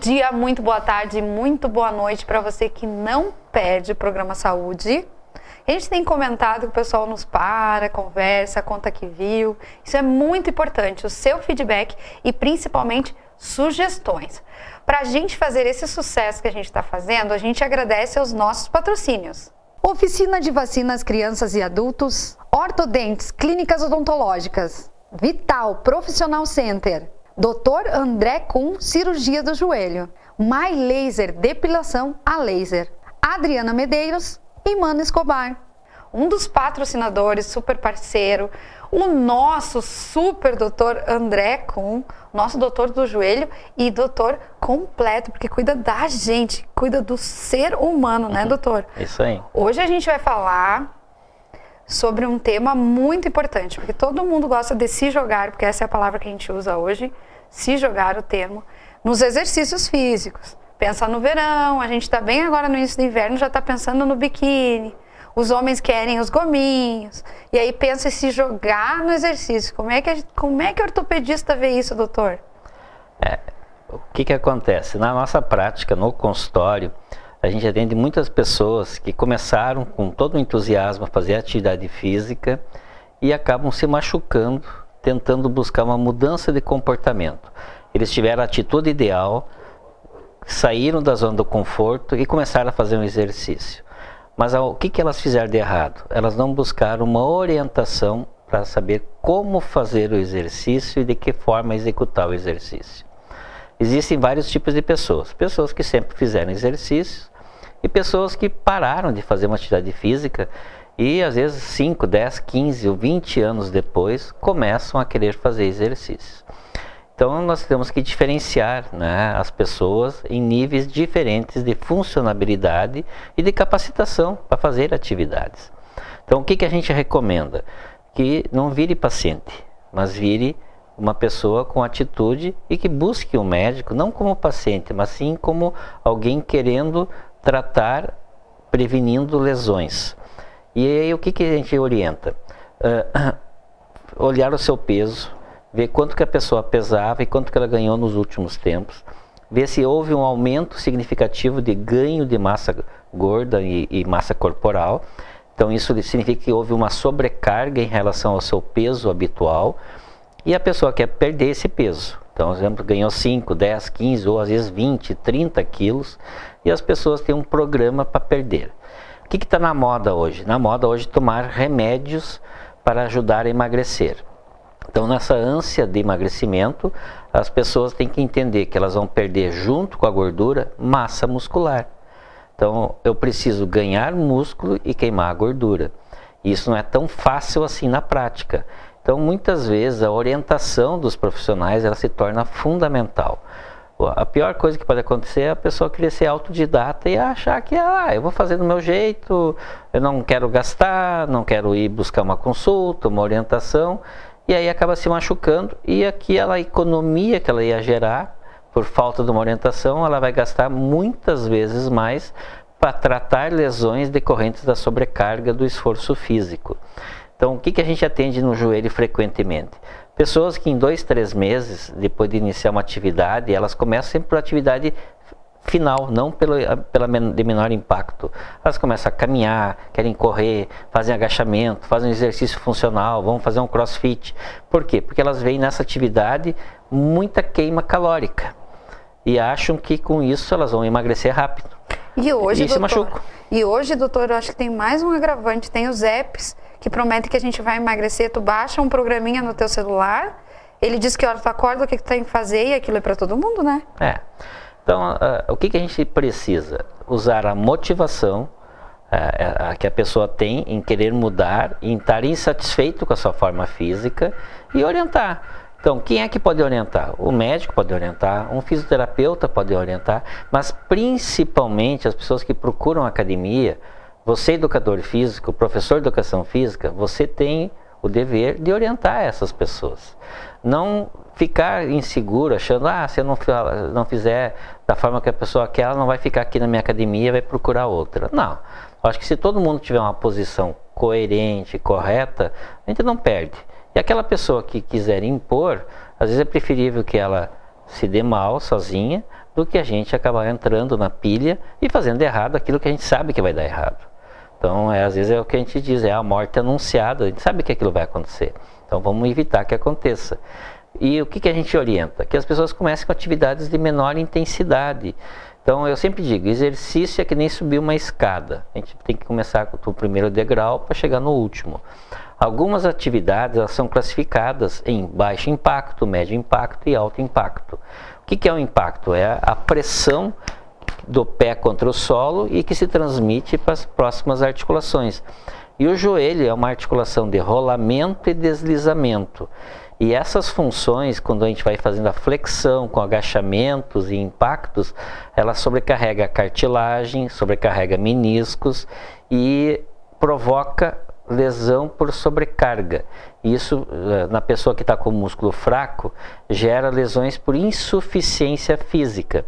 dia, muito boa tarde, muito boa noite para você que não perde o programa Saúde. A gente tem comentado que o pessoal nos conversa, conta que viu. Isso é muito importante, o seu feedback e principalmente sugestões. Para a gente fazer esse sucesso que a gente está fazendo, a gente agradece aos nossos patrocínios. Oficina de Vacinas Crianças e Adultos, Ortodentes, Clínicas Odontológicas, Vital Profissional Center, Dr. André Kuhn, Cirurgia do Joelho, My Laser, Depilação a Laser, Adriana Medeiros e Mano Escobar. Um dos patrocinadores, super parceiro, o nosso super doutor André Kuhn, nosso doutor do joelho e doutor completo, porque cuida da gente, cuida do ser humano, né, doutor? Isso aí. Hoje a gente vai falar sobre um tema muito importante, porque todo mundo gosta de se jogar, porque essa é a palavra que a gente usa hoje, se jogar o termo, nos exercícios físicos. Pensa no verão, a gente está bem agora no início do inverno, já está pensando no biquíni, os homens querem os gominhos, e aí pensa em se jogar no exercício. Como é que o ortopedista vê isso, doutor? O que acontece? Na nossa prática, no consultório, a gente atende muitas pessoas que começaram com todo o entusiasmo a fazer atividade física e acabam se machucando, tentando buscar uma mudança de comportamento. Eles tiveram a atitude ideal, saíram da zona do conforto e começaram a fazer um exercício. Mas o que elas fizeram de errado? Elas não buscaram uma orientação para saber como fazer o exercício e de que forma executar o exercício. Existem vários tipos de pessoas. Pessoas que sempre fizeram exercícios e pessoas que pararam de fazer uma atividade física e às vezes 5, 10, 15 ou 20 anos depois começam a querer fazer exercícios. Então nós temos que diferenciar, né, as pessoas em níveis diferentes de funcionabilidade e de capacitação para fazer atividades. Então o que a gente recomenda? Que não vire paciente, mas vire uma pessoa com atitude e que busque um médico, não como paciente, mas sim como alguém querendo tratar, prevenindo lesões. E aí o que a gente orienta? Olhar o seu peso, ver quanto que a pessoa pesava e quanto que ela ganhou nos últimos tempos, ver se houve um aumento significativo de ganho de massa gorda e massa corporal. Então isso significa que houve uma sobrecarga em relação ao seu peso habitual e a pessoa quer perder esse peso. Então, por exemplo, ganhou 5, 10, 15 ou às vezes 20, 30 quilos e as pessoas têm um programa para perder. O que está na moda hoje? Na moda hoje tomar remédios para ajudar a emagrecer. Então, nessa ânsia de emagrecimento, as pessoas têm que entender que elas vão perder junto com a gordura massa muscular. Então, eu preciso ganhar músculo e queimar a gordura. Isso não é tão fácil assim na prática. Então, muitas vezes, a orientação dos profissionais ela se torna fundamental. A pior coisa que pode acontecer é a pessoa querer ser autodidata e achar que eu vou fazer do meu jeito, eu não quero gastar, não quero ir buscar uma consulta, uma orientação, e aí acaba se machucando e aquela economia que ela ia gerar por falta de uma orientação, ela vai gastar muitas vezes mais para tratar lesões decorrentes da sobrecarga do esforço físico. Então, o que a gente atende no joelho frequentemente? Pessoas que em 2, 3 meses, depois de iniciar uma atividade, elas começam sempre por atividade final, não de menor impacto. Elas começam a caminhar, querem correr, fazem agachamento, fazem um exercício funcional, vão fazer um crossfit. Por quê? Porque elas veem nessa atividade muita queima calórica e acham que com isso elas vão emagrecer rápido. E hoje, se machucam. E hoje, doutor, eu acho que tem mais um agravante, tem os apps que prometem que a gente vai emagrecer, tu baixa um programinha no teu celular, ele diz que hora tu acorda, o que tu tem que fazer, e aquilo é para todo mundo, né? Então, o que a gente precisa? Usar a motivação que a pessoa tem em querer mudar, em estar insatisfeito com a sua forma física e orientar. Então, quem é que pode orientar? O médico pode orientar, um fisioterapeuta pode orientar, mas principalmente as pessoas que procuram academia, você educador físico, professor de educação física, você tem o dever de orientar essas pessoas. Não ficar inseguro, achando, se eu não fizer da forma que a pessoa quer, ela não vai ficar aqui na minha academia e vai procurar outra. Não. Eu acho que se todo mundo tiver uma posição coerente, correta, a gente não perde. E aquela pessoa que quiser impor, às vezes é preferível que ela se dê mal sozinha, do que a gente acabar entrando na pilha e fazendo errado aquilo que a gente sabe que vai dar errado. Então, às vezes é o que a gente diz, é a morte anunciada, a gente sabe que aquilo vai acontecer. Então, vamos evitar que aconteça. E o que a gente orienta? Que as pessoas comecem com atividades de menor intensidade. Então, eu sempre digo, exercício é que nem subir uma escada. A gente tem que começar com o primeiro degrau para chegar no último. Algumas atividades elas são classificadas em baixo impacto, médio impacto e alto impacto. O que é o impacto? É a pressão do pé contra o solo e que se transmite para as próximas articulações. E o joelho é uma articulação de rolamento e deslizamento. E essas funções, quando a gente vai fazendo a flexão com agachamentos e impactos, ela sobrecarrega a cartilagem, sobrecarrega meniscos e provoca lesão por sobrecarga. Isso, na pessoa que está com o músculo fraco, gera lesões por insuficiência física.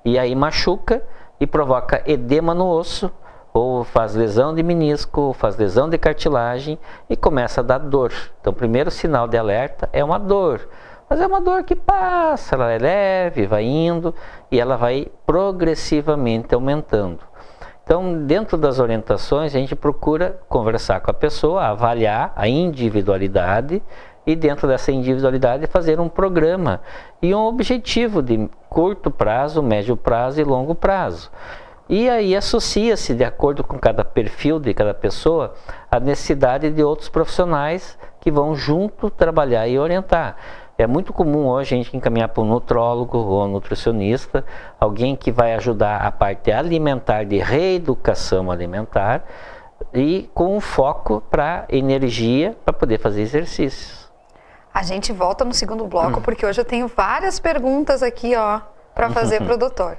E aí machuca e provoca edema no osso, ou faz lesão de menisco, ou faz lesão de cartilagem e começa a dar dor. Então, o primeiro sinal de alerta é uma dor. Mas é uma dor que passa, ela é leve, vai indo e ela vai progressivamente aumentando. Então, dentro das orientações, a gente procura conversar com a pessoa, avaliar a individualidade e dentro dessa individualidade fazer um programa e um objetivo de curto prazo, médio prazo e longo prazo. E aí associa-se, de acordo com cada perfil de cada pessoa, a necessidade de outros profissionais que vão junto trabalhar e orientar. É muito comum hoje a gente encaminhar para um nutrólogo ou um nutricionista, alguém que vai ajudar a parte alimentar, de reeducação alimentar, e com um foco para energia, para poder fazer exercícios. A gente volta no segundo bloco, porque hoje eu tenho várias perguntas aqui, ó, para fazer para o doutor.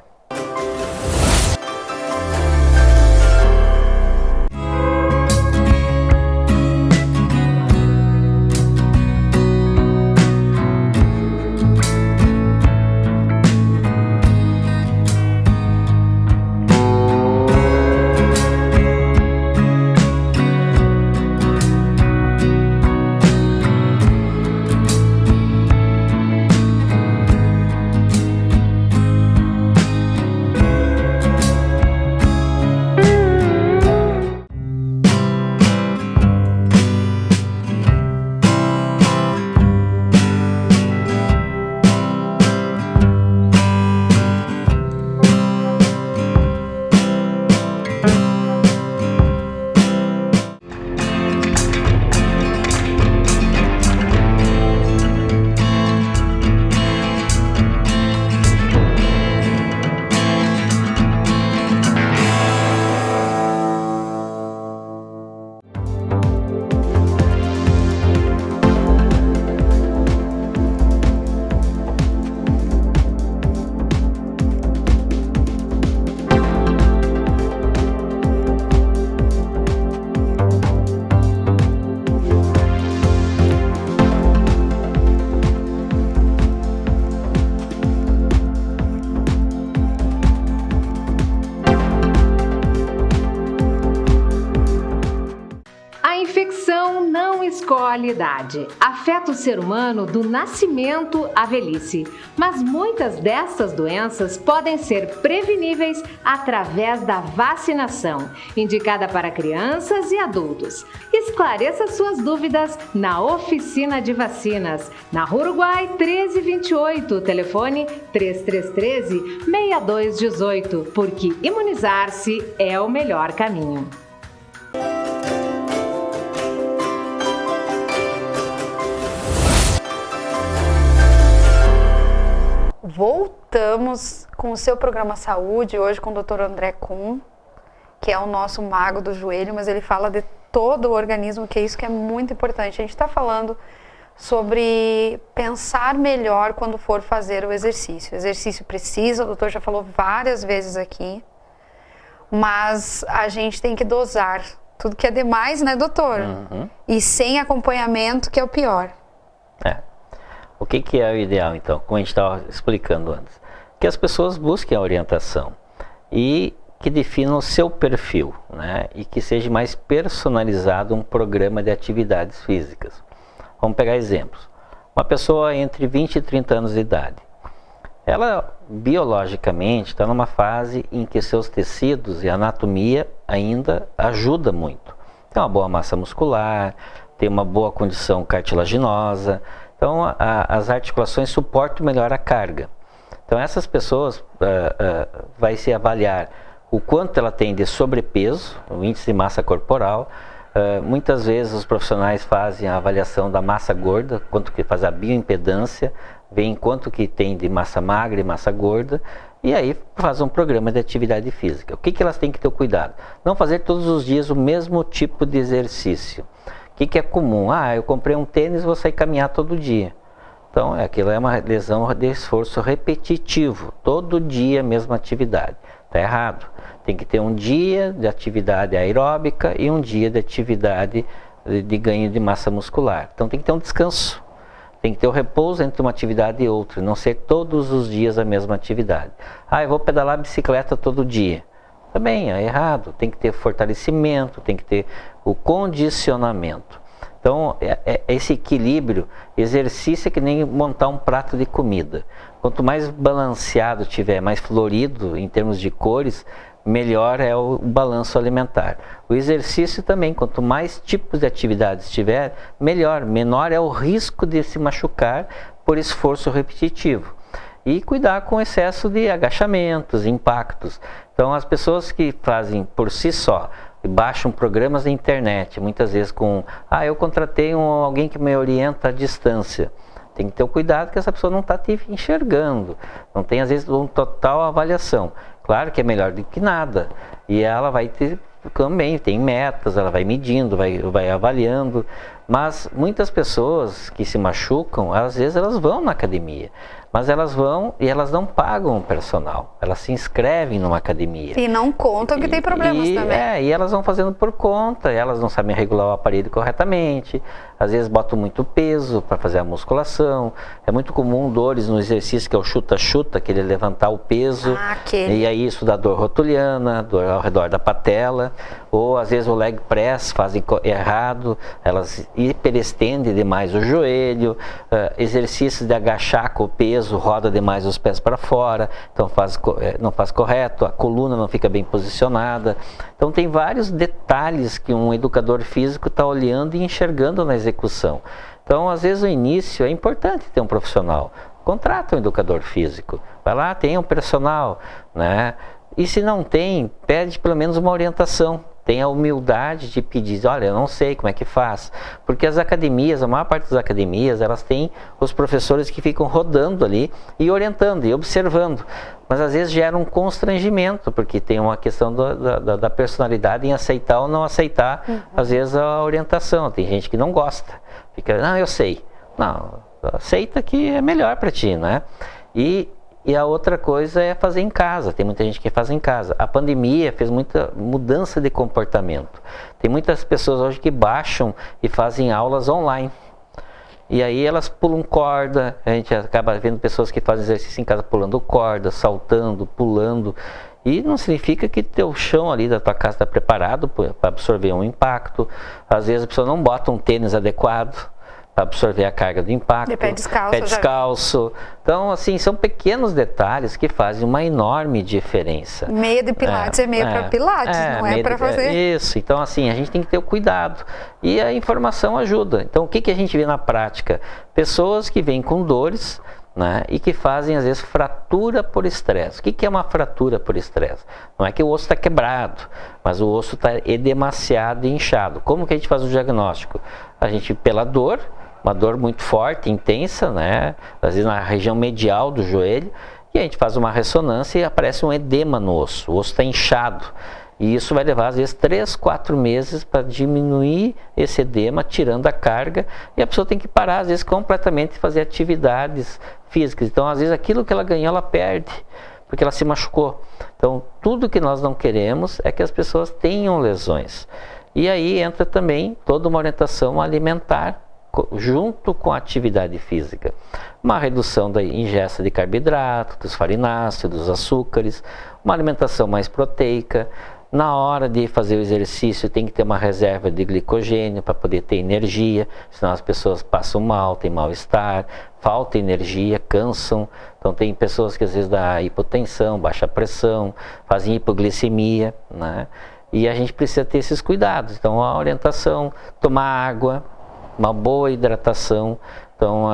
escolhe idade. Afeta o ser humano do nascimento à velhice, mas muitas dessas doenças podem ser preveníveis através da vacinação, indicada para crianças e adultos. Esclareça suas dúvidas na Oficina de Vacinas, na Rua Uruguai 1328, telefone 3313-6218, porque imunizar-se é o melhor caminho. Voltamos com o seu programa Saúde, hoje com o Dr. André Kuhn, que é o nosso mago do joelho, mas ele fala de todo o organismo, que é isso que é muito importante. A gente está falando sobre pensar melhor quando for fazer o exercício. O exercício precisa, o doutor já falou várias vezes aqui, mas a gente tem que dosar. Tudo que é demais, né, doutor? Uhum. E sem acompanhamento, que é o pior. O que é o ideal, então? Como a gente estava explicando antes. Que as pessoas busquem a orientação e que definam o seu perfil, né? E que seja mais personalizado um programa de atividades físicas. Vamos pegar exemplos. Uma pessoa entre 20 e 30 anos de idade. ela biologicamente está numa fase em que seus tecidos e anatomia ainda ajuda muito. Tem uma boa massa muscular, tem uma boa condição cartilaginosa, então as articulações suportam melhor a carga. Então essas pessoas vai se avaliar o quanto ela tem de sobrepeso, o índice de massa corporal. Muitas vezes os profissionais fazem a avaliação da massa gorda, quanto que faz a bioimpedância, veem quanto que tem de massa magra e massa gorda, e aí faz um programa de atividade física. O que elas têm que ter cuidado? Não fazer todos os dias o mesmo tipo de exercício. O que é comum? Eu comprei um tênis e vou sair caminhar todo dia. Então, aquilo é uma lesão de esforço repetitivo, todo dia a mesma atividade. Está errado. Tem que ter um dia de atividade aeróbica e um dia de atividade de ganho de massa muscular. Então tem que ter um descanso. Tem que ter o repouso entre uma atividade e outra, não ser todos os dias a mesma atividade. Eu vou pedalar bicicleta todo dia. Também é errado. Tem que ter fortalecimento, tem que ter o condicionamento. Então, esse equilíbrio, exercício é que nem montar um prato de comida. Quanto mais balanceado tiver, mais florido em termos de cores, melhor é o balanço alimentar. O exercício também, quanto mais tipos de atividades tiver, melhor, menor é o risco de se machucar por esforço repetitivo. E cuidar com o excesso de agachamentos, impactos. Então as pessoas que fazem por si só, baixam programas na internet, muitas vezes com, eu contratei alguém que me orienta à distância. Tem que ter o cuidado que essa pessoa não está te enxergando, não tem às vezes uma total avaliação. Claro que é melhor do que nada, e ela vai ter também, tem metas, ela vai medindo, vai avaliando, mas muitas pessoas que se machucam, às vezes elas vão na academia, mas elas vão e elas não pagam o personal, elas se inscrevem numa academia. E não contam que tem problemas também. E elas vão fazendo por conta, elas não sabem regular o aparelho corretamente, às vezes botam muito peso para fazer a musculação. É muito comum dores no exercício que é o chuta-chuta, aquele levantar o peso, e aí isso dá dor rotuliana, dor ao redor da patela, ou às vezes o leg press fazem errado, elas hiperestendem demais o joelho, exercícios de agachar com o peso, roda demais os pés para fora, então não faz correto, a coluna não fica bem posicionada. Então tem vários detalhes que um educador físico está olhando e enxergando na execução. Então às vezes no início é importante ter um profissional, contrata um educador físico, vai lá, tem um personal, né? E se não tem, pede pelo menos uma orientação. Tenha a humildade de pedir, olha, eu não sei como é que faz. Porque as academias, a maior parte das academias, elas têm os professores que ficam rodando ali e orientando e observando. Mas às vezes gera um constrangimento, porque tem uma questão da personalidade em aceitar ou não aceitar, às vezes, a orientação. Tem gente que não gosta, fica, eu sei. Não, aceita que é melhor para ti, né? E a outra coisa é fazer em casa, tem muita gente que faz em casa. A pandemia fez muita mudança de comportamento. Tem muitas pessoas hoje que baixam e fazem aulas online. E aí elas pulam corda, a gente acaba vendo pessoas que fazem exercício em casa pulando corda, saltando, pulando. E não significa que teu chão ali da tua casa está preparado para absorver um impacto. Às vezes a pessoa não bota um tênis adequado para absorver a carga do impacto. Pé descalço. Pé descalço. Então, assim, são pequenos detalhes que fazem uma enorme diferença. Meia de pilates é meia para pilates, não é para fazer. Isso, então assim, a gente tem que ter o cuidado. E a informação ajuda. Então, o que a gente vê na prática? Pessoas que vêm com dores, né, e que fazem, às vezes, fratura por estresse. O que é uma fratura por estresse? Não é que o osso está quebrado, mas o osso está demasiado inchado. Como que a gente faz o diagnóstico? A gente, pela dor, uma dor muito forte, intensa, né? Às vezes na região medial do joelho, e a gente faz uma ressonância e aparece um edema no osso, o osso está inchado. E isso vai levar, às vezes, 3, 4 meses para diminuir esse edema, tirando a carga, e a pessoa tem que parar, às vezes, completamente de fazer atividades físicas. Então, às vezes, aquilo que ela ganhou, ela perde, porque ela se machucou. Então, tudo que nós não queremos é que as pessoas tenham lesões. E aí entra também toda uma orientação alimentar, junto com a atividade física. Uma redução da ingesta de carboidrato, dos farináceos, dos açúcares, uma alimentação mais proteica, Na hora de fazer o exercício tem que ter uma reserva de glicogênio para poder ter energia, senão as pessoas passam mal, tem mal-estar, falta energia, cansam. Então tem pessoas que às vezes dá hipotensão, baixa pressão, fazem hipoglicemia, né? E a gente precisa ter esses cuidados. Então a orientação, tomar água, uma boa hidratação. Então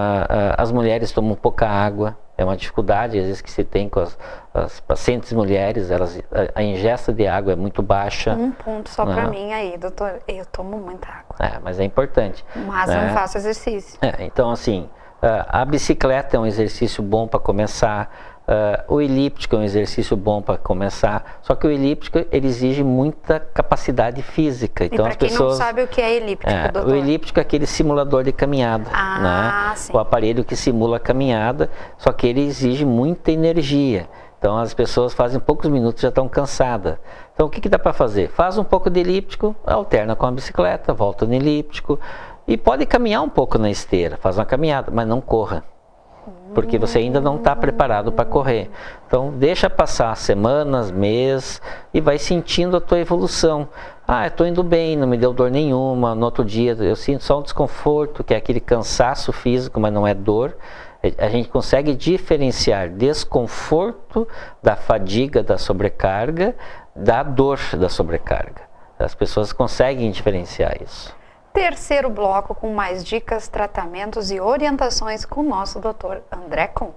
as mulheres tomam pouca água. É uma dificuldade, às vezes, que se tem com as pacientes mulheres, a ingesta de água é muito baixa. Um ponto só para mim aí, doutor, eu tomo muita água. Mas é importante. Mas não faço exercício. Então, assim, a bicicleta é um exercício bom para começar, o elíptico é um exercício bom para começar, só que o elíptico, ele exige muita capacidade física. Então, e para quem não sabe o que é elíptico, doutor? O elíptico é aquele simulador de caminhada, né? Sim. O aparelho que simula a caminhada, só que ele exige muita energia. Então as pessoas fazem poucos minutos e já estão cansadas. Então o que dá para fazer? Faz um pouco de elíptico, alterna com a bicicleta, volta no elíptico e pode caminhar um pouco na esteira, faz uma caminhada, mas não corra. Porque você ainda não está preparado para correr. Então deixa passar semanas, meses e vai sentindo a tua evolução. Eu estou indo bem, não me deu dor nenhuma. No outro dia eu sinto só um desconforto, que é aquele cansaço físico, mas não é dor. A gente consegue diferenciar desconforto da fadiga, da sobrecarga, da dor da sobrecarga. As pessoas conseguem diferenciar isso. Terceiro bloco com mais dicas, tratamentos e orientações com o nosso Dr. André Kuhn.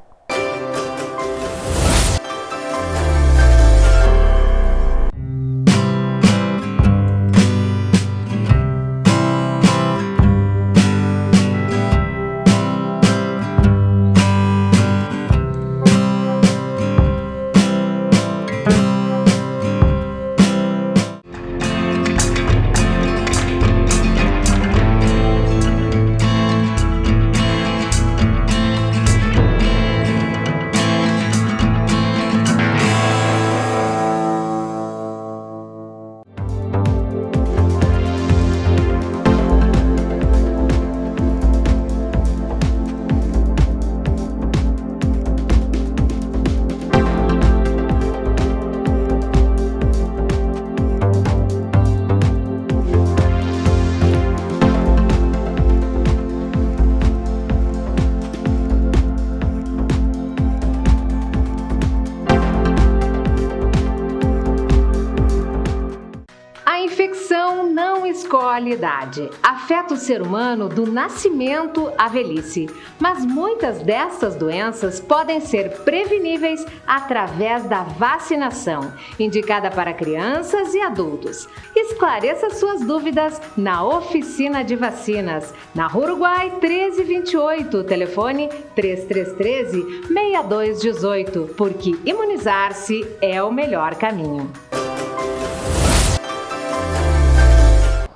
Escolhe idade. Afeta o ser humano do nascimento à velhice, mas muitas dessas doenças podem ser preveníveis através da vacinação, indicada para crianças e adultos. Esclareça suas dúvidas na Oficina de Vacinas, na Rua Uruguai 1328, telefone 3313-6218, porque imunizar-se é o melhor caminho.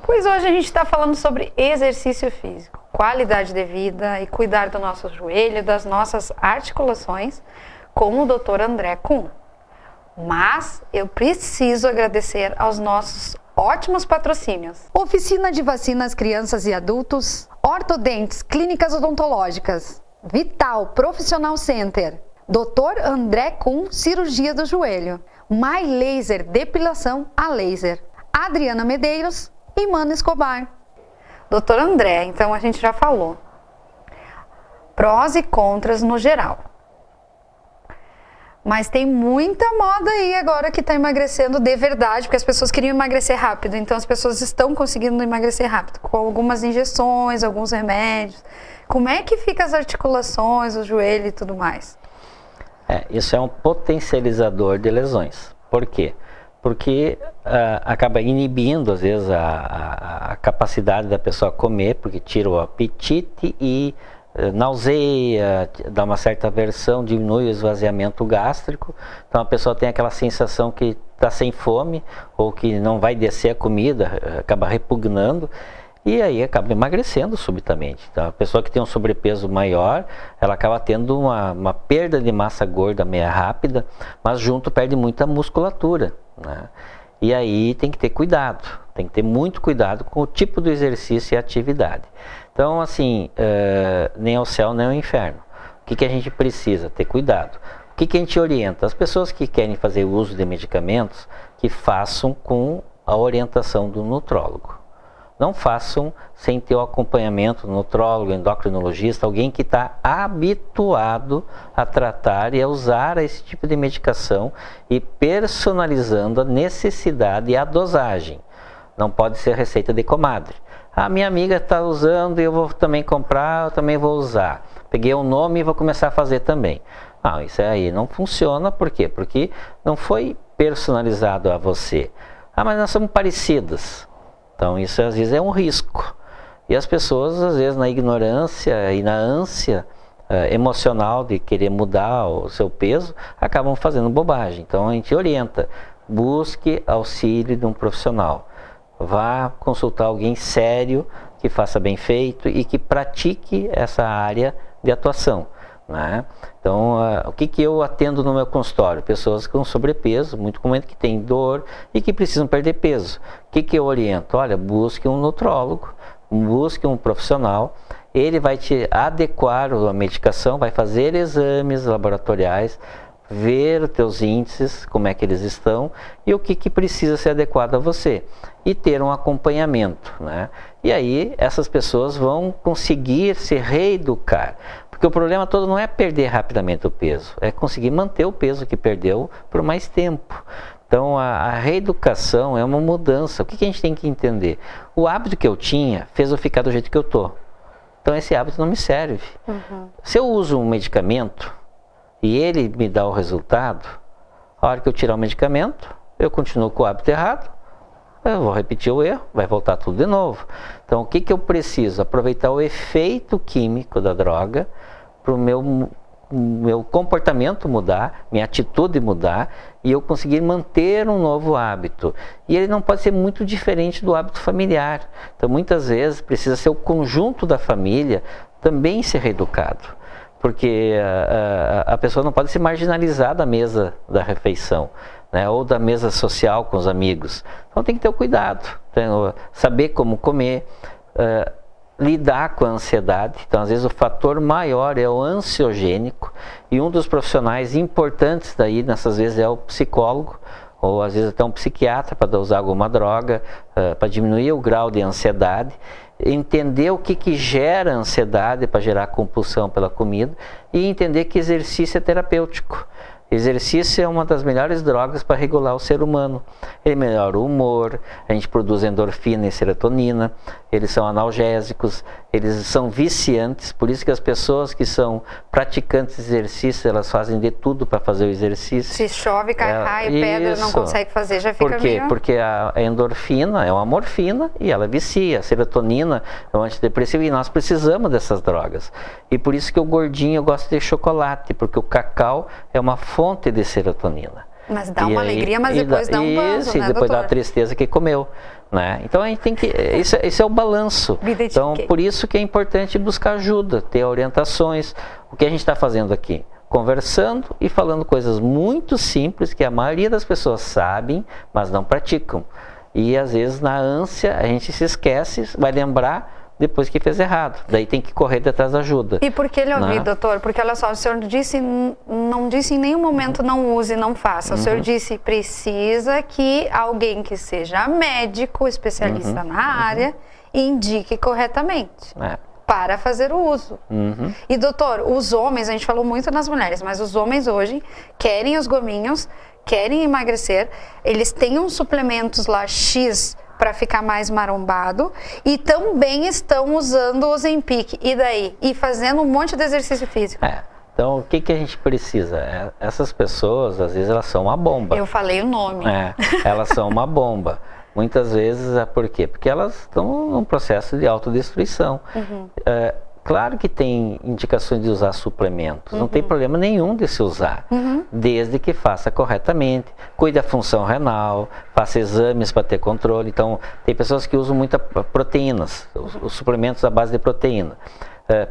Pois hoje a gente está falando sobre exercício físico, qualidade de vida e cuidar do nosso joelho, das nossas articulações, com o Dr. André Kuhn. Mas eu preciso agradecer aos nossos ótimos patrocínios. Oficina de Vacinas Crianças e Adultos, Ortodentes, Clínicas Odontológicas, Vital Profissional Center, Dr. André Kuhn, Cirurgia do Joelho, My Laser, Depilação a Laser, Adriana Medeiros e Mano Escobar. Doutor André, então a gente já falou. Prós e contras no geral. Mas tem muita moda aí agora que está emagrecendo de verdade, porque as pessoas queriam emagrecer rápido, então as pessoas estão conseguindo emagrecer rápido, com algumas injeções, alguns remédios. Como é que fica as articulações, o joelho e tudo mais? Isso é um potencializador de lesões. Por quê? Porque acaba inibindo, às vezes, a capacidade da pessoa comer, porque tira o apetite e nauseia, dá uma certa aversão, diminui o esvaziamento gástrico. Então a pessoa tem aquela sensação que está sem fome, ou que não vai descer a comida, acaba repugnando, e aí acaba emagrecendo subitamente. Então a pessoa que tem um sobrepeso maior, ela acaba tendo uma perda de massa gorda meio rápida, mas junto perde muita musculatura, né? E aí tem que ter cuidado, tem que ter muito cuidado com o tipo do exercício e atividade. Então assim, nem ao céu nem ao inferno. O que a gente precisa? Ter cuidado. O que a gente orienta? As pessoas que querem fazer uso de medicamentos, que façam com a orientação do nutrólogo. Não façam sem ter o acompanhamento do nutrólogo, endocrinologista, alguém que está habituado a tratar e a usar esse tipo de medicação e personalizando a necessidade e a dosagem. Não pode ser receita de comadre. A minha amiga está usando e eu vou também comprar, eu também vou usar. Peguei o nome e vou começar a fazer também. Não, isso aí não funciona, por quê? Porque não foi personalizado a você. Mas nós somos parecidas. Então isso às vezes é um risco. E as pessoas às vezes na ignorância e na ânsia emocional de querer mudar o seu peso, acabam fazendo bobagem. Então a gente orienta, busque auxílio de um profissional. Vá consultar alguém sério, que faça bem feito e que pratique essa área de atuação, né? Então, o que eu atendo no meu consultório? Pessoas com sobrepeso, muito comum, que têm dor e que precisam perder peso. O que eu oriento? Olha, busque um nutrólogo, busque um profissional, ele vai te adequar a medicação, vai fazer exames laboratoriais, ver os teus índices, como é que eles estão e o que precisa ser adequado a você e ter um acompanhamento, né? E aí essas pessoas vão conseguir se reeducar, porque o problema todo não é perder rapidamente o peso, é conseguir manter o peso que perdeu por mais tempo. Então a reeducação é uma mudança. O que a gente tem que entender? O hábito que eu tinha fez eu ficar do jeito que eu tô, então esse hábito não me serve. Se eu uso um medicamento e ele me dá o resultado, a hora que eu tirar o medicamento, eu continuo com o hábito errado, eu vou repetir o erro, vai voltar tudo de novo. Então o que eu preciso? Aproveitar o efeito químico da droga para o meu comportamento mudar, minha atitude mudar e eu conseguir manter um novo hábito. E ele não pode ser muito diferente do hábito familiar. Então muitas vezes precisa ser o conjunto da família também ser reeducado. Porque a pessoa não pode se marginalizar da mesa da refeição, né, ou da mesa social com os amigos. Então tem que ter o cuidado, saber como comer, lidar com a ansiedade. Então às vezes o fator maior é o ansiogênico e um dos profissionais importantes daí nessas vezes é o psicólogo ou às vezes até um psiquiatra para usar alguma droga para diminuir o grau de ansiedade. Entender o que gera ansiedade para gerar compulsão pela comida e entender que exercício é terapêutico. Exercício é uma das melhores drogas para regular o ser humano. Ele melhora o humor, a gente produz endorfina e serotonina, eles são analgésicos, eles são viciantes, por isso que as pessoas que são praticantes de exercício, elas fazem de tudo para fazer o exercício. Se chove, cai raio, pedra, não consegue fazer, já fica Por quê? meio... Porque a endorfina é uma morfina e ela vicia, a serotonina é um antidepressivo e nós precisamos dessas drogas. E por isso que o gordinho gosta de chocolate, porque o cacau é uma fonte de serotonina. Mas dá uma alegria, mas depois dá um banzo, isso, né, e depois doutor? dá a tristeza que comeu, né? Então a gente tem que, esse é o balanço. Então por isso que é importante buscar ajuda, ter orientações. O que a gente está fazendo aqui? Conversando e falando coisas muito simples que a maioria das pessoas sabem, mas não praticam. E às vezes na ânsia a gente se esquece, vai lembrar depois que fez errado. Daí tem que correr atrás da ajuda. E por que ele ouviu, doutor? Porque olha só, o senhor não disse em nenhum momento não use, não faça. O senhor disse precisa que alguém que seja médico, especialista na área, indique corretamente para fazer o uso. E doutor, os homens, a gente falou muito nas mulheres, mas os homens hoje querem os gominhos, querem emagrecer, eles têm uns suplementos lá X para ficar mais marombado e também estão usando o Ozempic. E daí? E fazendo um monte de exercício físico. Então, o que a gente precisa? Essas pessoas, às vezes, elas são uma bomba. Eu falei o nome. Elas são uma bomba. Muitas vezes, por quê? Porque elas estão num processo de autodestruição. Claro que tem indicações de usar suplementos, não tem problema nenhum de se usar, desde que faça corretamente, cuide da função renal, faça exames para ter controle. Então, tem pessoas que usam muitas proteínas, os suplementos à base de proteína,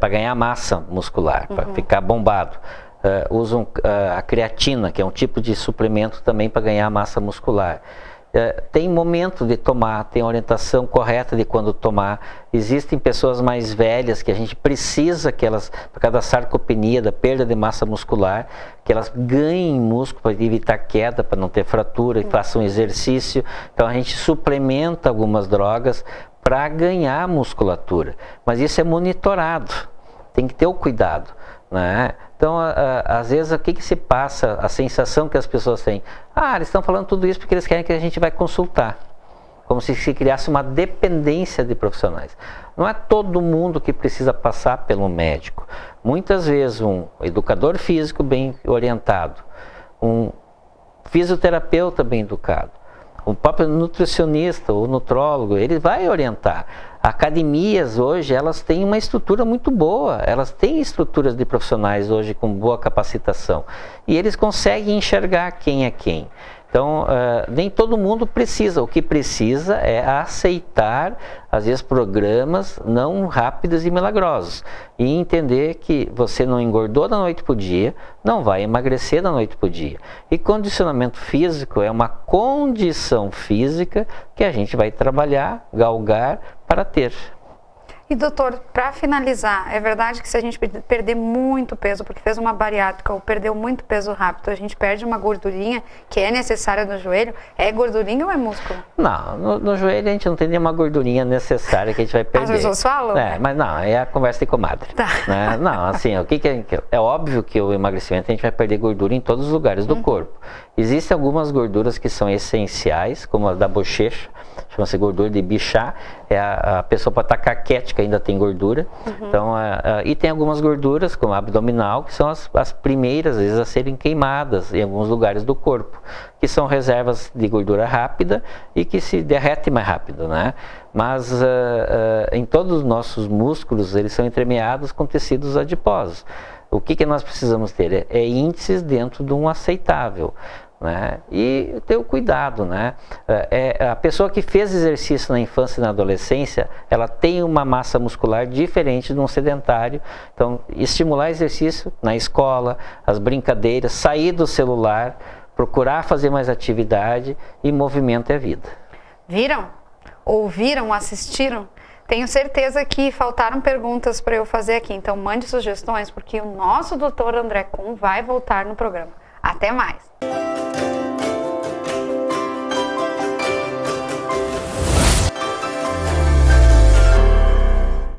para ganhar massa muscular, para ficar bombado. Usam a creatina, que é um tipo de suplemento também para ganhar massa muscular. tem momento de tomar, tem orientação correta de quando tomar. Existem pessoas mais velhas que a gente precisa que elas, por causa da sarcopenia, da perda de massa muscular, que elas ganhem músculo para evitar queda, para não ter fratura, e façam exercício. Então a gente suplementa algumas drogas para ganhar musculatura. Mas isso é monitorado, tem que ter o cuidado, né? Então, às vezes, o que se passa, a sensação que as pessoas têm? Eles estão falando tudo isso porque eles querem que a gente vai consultar. Como se criasse uma dependência de profissionais. Não é todo mundo que precisa passar pelo médico. Muitas vezes, um educador físico bem orientado, um fisioterapeuta bem educado, o próprio nutricionista ou nutrólogo, ele vai orientar. Academias hoje, elas têm uma estrutura muito boa, elas têm estruturas de profissionais hoje com boa capacitação. E eles conseguem enxergar quem é quem. Então, nem todo mundo precisa. O que precisa é aceitar, às vezes, programas não rápidos e milagrosos. E entender que você não engordou da noite para o dia, não vai emagrecer da noite para o dia. E condicionamento físico é uma condição física que a gente vai trabalhar, galgar para ter. E doutor, para finalizar, é verdade que se a gente perder muito peso, porque fez uma bariátrica ou perdeu muito peso rápido, a gente perde uma gordurinha que é necessária no joelho? É gordurinha ou é músculo? Não, no joelho a gente não tem nenhuma gordurinha necessária que a gente vai perder. As pessoas falam? Mas não, é a conversa de comadre. Tá. Né? Não, assim, é óbvio que o emagrecimento a gente vai perder gordura em todos os lugares do corpo. Existem algumas gorduras que são essenciais, como a da bochecha, chama-se gordura de Bichat, a pessoa pode estar caquética, ainda tem gordura. Então, e tem algumas gorduras, como a abdominal, que são as primeiras, às vezes, a serem queimadas em alguns lugares do corpo, que são reservas de gordura rápida e que se derretem mais rápido, né? Mas em todos os nossos músculos, eles são entremeados com tecidos adiposos. O que nós precisamos ter? É índices dentro de um aceitável. Né? E ter o cuidado, né? A pessoa que fez exercício na infância e na adolescência, ela tem uma massa muscular diferente de um sedentário. Então, estimular exercício na escola, as brincadeiras, sair do celular, procurar fazer mais atividade, e movimento é vida. Viram? Ouviram? Assistiram? Tenho certeza que faltaram perguntas para eu fazer aqui, então mande sugestões, porque o nosso doutor André Kuhn vai voltar no programa. Até mais!